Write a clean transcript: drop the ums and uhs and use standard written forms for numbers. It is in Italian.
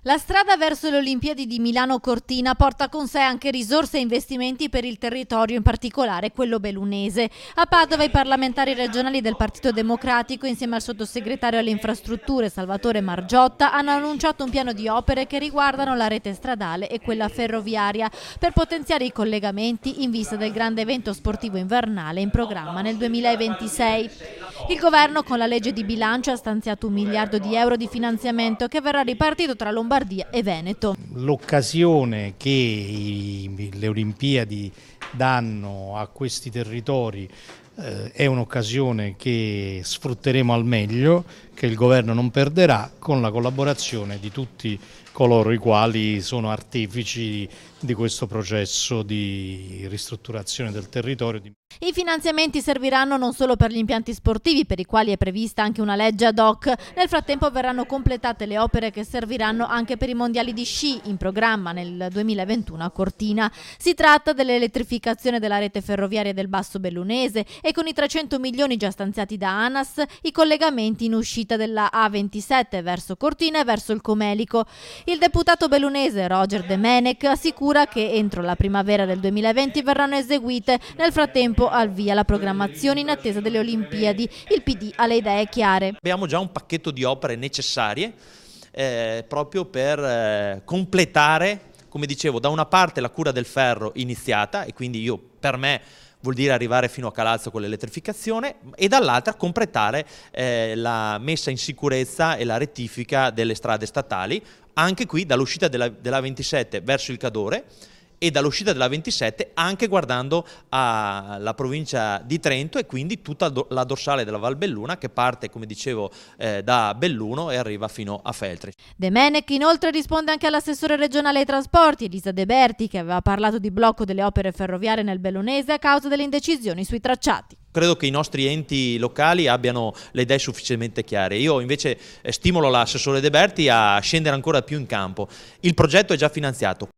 La strada verso le Olimpiadi di Milano Cortina porta con sé anche risorse e investimenti per il territorio, in particolare quello bellunese. A Padova i parlamentari regionali del Partito Democratico, insieme al sottosegretario alle infrastrutture Salvatore Margiotta, hanno annunciato un piano di opere che riguardano la rete stradale e quella ferroviaria per potenziare i collegamenti in vista del grande evento sportivo invernale in programma nel 2026. Il governo con la legge di bilancio ha stanziato 1 miliardo di euro di finanziamento che verrà ripartito tra Lombardia e Veneto. L'occasione che le Olimpiadi danno a questi territori è un'occasione che sfrutteremo al meglio, che il governo non perderà, con la collaborazione di tutti coloro i quali sono artefici di questo processo di ristrutturazione del territorio. I finanziamenti serviranno non solo per gli impianti sportivi, per i quali è prevista anche una legge ad hoc. Nel frattempo verranno completate le opere che serviranno anche per i mondiali di sci in programma nel 2021 a Cortina. Si tratta dell'elettrificazione della rete ferroviaria del Basso Bellunese e con i 300 milioni già stanziati da ANAS i collegamenti in uscita della A27 verso Cortina e verso il Comelico. Il deputato bellunese Roger De Menec assicura che entro la primavera del 2020 verranno eseguite. Nel frattempo al via la programmazione in attesa delle Olimpiadi. Il PD ha le idee chiare. Abbiamo già un pacchetto di opere necessarie proprio per completare, come dicevo, da una parte la cura del ferro iniziata, e quindi per me vuol dire arrivare fino a Calalzo con l'elettrificazione, e dall'altra completare la messa in sicurezza e la rettifica delle strade statali, anche qui dall'uscita della 27 verso il Cadore e dall'uscita della 27 anche guardando alla provincia di Trento, e quindi tutta la dorsale della Val Belluna che parte, come dicevo, da Belluno e arriva fino a Feltri. De Menec inoltre risponde anche all'assessore regionale ai trasporti Elisa De Berti, che aveva parlato di blocco delle opere ferroviarie nel Bellunese a causa delle indecisioni sui tracciati. Credo che i nostri enti locali abbiano le idee sufficientemente chiare. Io invece stimolo l'assessore De Berti a scendere ancora più in campo. Il progetto è già finanziato.